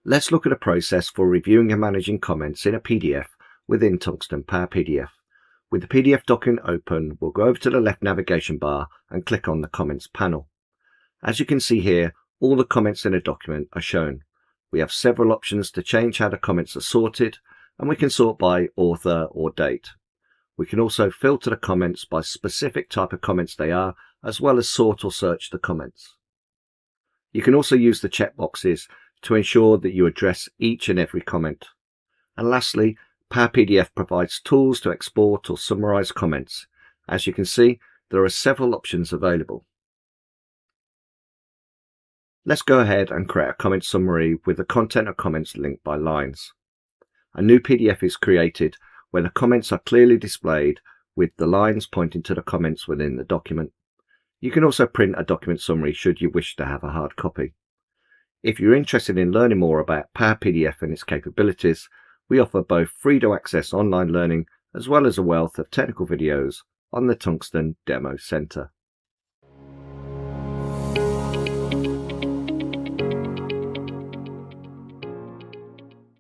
Let's look at a process for reviewing and managing comments in a PDF within Tungsten Power PDF. With the PDF document open, we'll go over to the left navigation bar and click on the Comments panel. As you can see here, all the comments in a document are shown. We have several options to change how the comments are sorted, and we can sort by author or date. We can also filter the comments by specific type of comments they are, as well as sort or search the comments. You can also use the checkboxes to ensure that you address each and every comment. And lastly, Power PDF provides tools to export or summarize comments. As you can see, there are several options available. Let's go ahead and create a comment summary with the content of comments linked by lines. A new PDF is created where the comments are clearly displayed with the lines pointing to the comments within the document. You can also print a document summary should you wish to have a hard copy. If you're interested in learning more about Power PDF and its capabilities, we offer both free to access online learning as well as a wealth of technical videos on the Tungsten Demo Center.